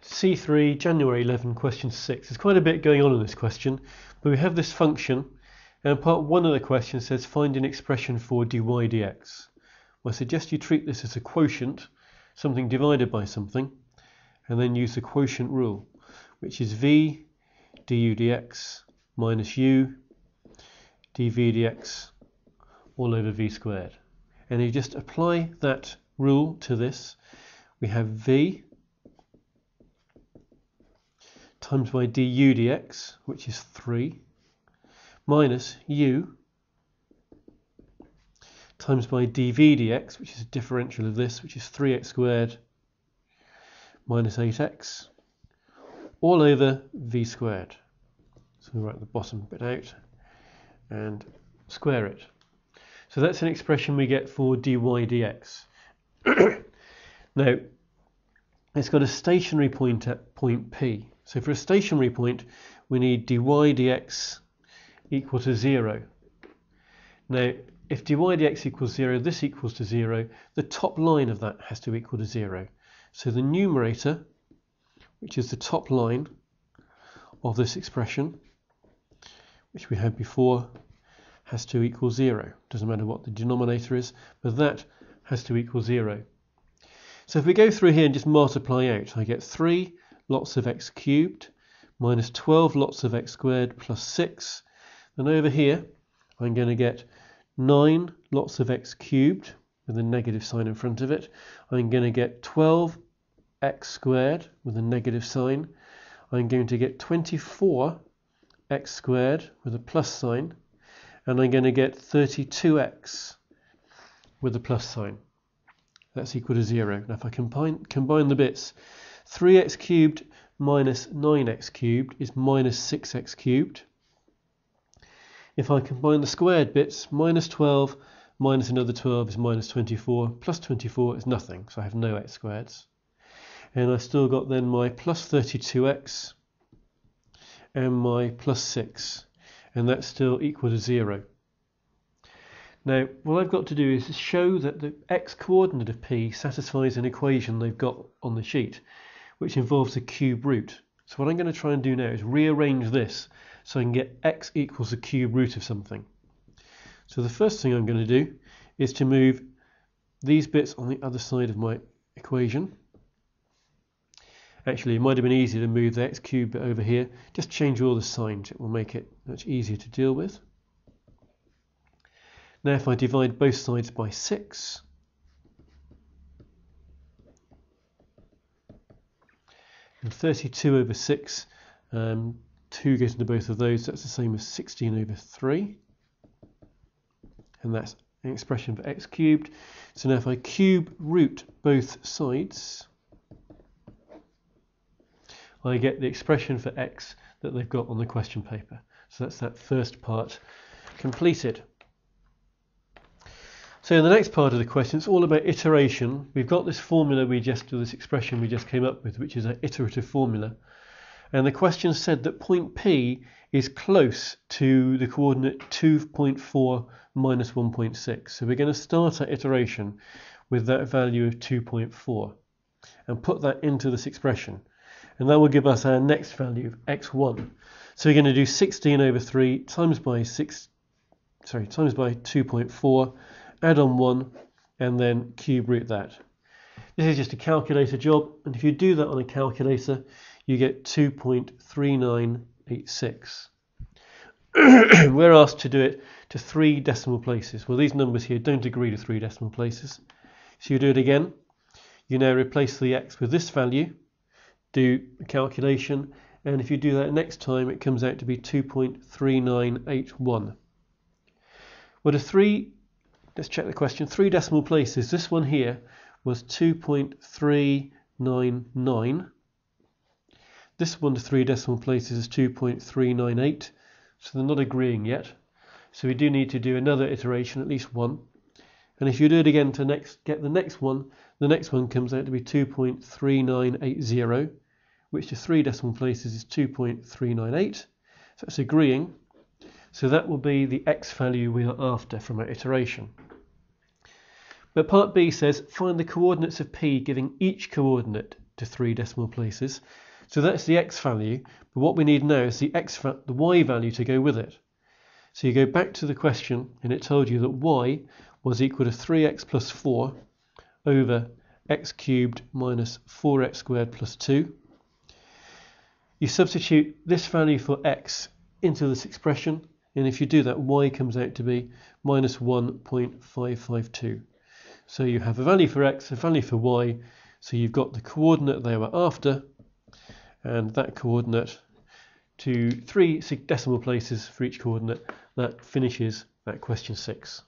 C3 January 11 question 6. There's quite a bit going on in this question, but we have this function, and part 1 of the question says find an expression for dy dx. Well, I suggest you treat this as a quotient, something divided by something, and then use the quotient rule, which is v du dx minus u dv dx all over v squared. And you just apply that rule to this. We have v times by du dx, which is 3, minus u times by dv dx, which is a differential of this, which is 3x squared minus 8x, all over v squared. So we write the bottom bit out and square it. So that's an expression we get for dy dx. Now, it's got a stationary point at point P. So for a stationary point, we need dy dx equal to 0. Now, if dy dx equals 0, this equals to 0, the top line of that has to equal to 0. So the numerator, which is the top line of this expression, which we had before, has to equal 0. Doesn't matter what the denominator is, but that has to equal 0. So if we go through here and just multiply out, I get 3 lots of x cubed minus 12 lots of x squared plus 6. And over here, I'm going to get 9 lots of x cubed with a negative sign in front of it. I'm going to get 12x squared with a negative sign. I'm going to get 24x squared with a plus sign. And I'm going to get 32x with a plus sign. That's equal to 0. Now if I combine the bits, 3x cubed minus 9x cubed is minus 6x cubed. If I combine the squared bits, minus 12 minus another 12 is minus 24, plus 24 is nothing, so I have no x squareds. And I've still got then my plus 32x and my plus 6, and that's still equal to 0. Now, what I've got to do is show that the x-coordinate of P satisfies an equation they've got on the sheet, which involves a cube root. So what I'm going to try and do now is rearrange this so I can get x equals the cube root of something. So the first thing I'm going to do is to move these bits on the other side of my equation. Actually, it might have been easier to move the x cubed bit over here. Just change all the signs, it will make it much easier to deal with. Now if I divide both sides by 6, and 32 over 6, 2 goes into both of those, that's the same as 16 over 3. And that's an expression for x cubed. So now if I cube root both sides, I get the expression for x that they've got on the question paper. So that's that first part completed. So in the next part of the question, it's all about iteration. We've got this formula this expression we just came up with, which is an iterative formula. And the question said that point P is close to the coordinate 2.4 minus 1.6. So we're going to start our iteration with that value of 2.4 and put that into this expression. And that will give us our next value of x1. So we're going to do 16 over 3 times by 2.4, add on 1, and then cube root that. This is just a calculator job, and if you do that on a calculator, you get 2.3986. We're asked to do it to 3 decimal places. Well, these numbers here don't agree to 3 decimal places. So you do it again. You now replace the x with this value, do a calculation, and if you do that next time, it comes out to be 2.3981. Well, let's check the question. 3 decimal places. This one here was 2.399. This one to 3 decimal places is 2.398. So they're not agreeing yet. So we do need to do another iteration, at least one. And if you do it again to get the next one comes out to be 2.3980, which to 3 decimal places is 2.398. So that's agreeing. So that will be the x value we are after from our iteration. But part B says find the coordinates of P giving each coordinate to 3 decimal places. So that's the x value, but what we need now is the y value to go with it. So you go back to the question, and it told you that y was equal to 3x plus 4 over x cubed minus 4x squared plus 2. You substitute this value for x into this expression, and if you do that, y comes out to be minus 1.552. So you have a value for x, a value for y, so you've got the coordinate they were after, and that coordinate to 3 decimal places for each coordinate. That finishes that question 6.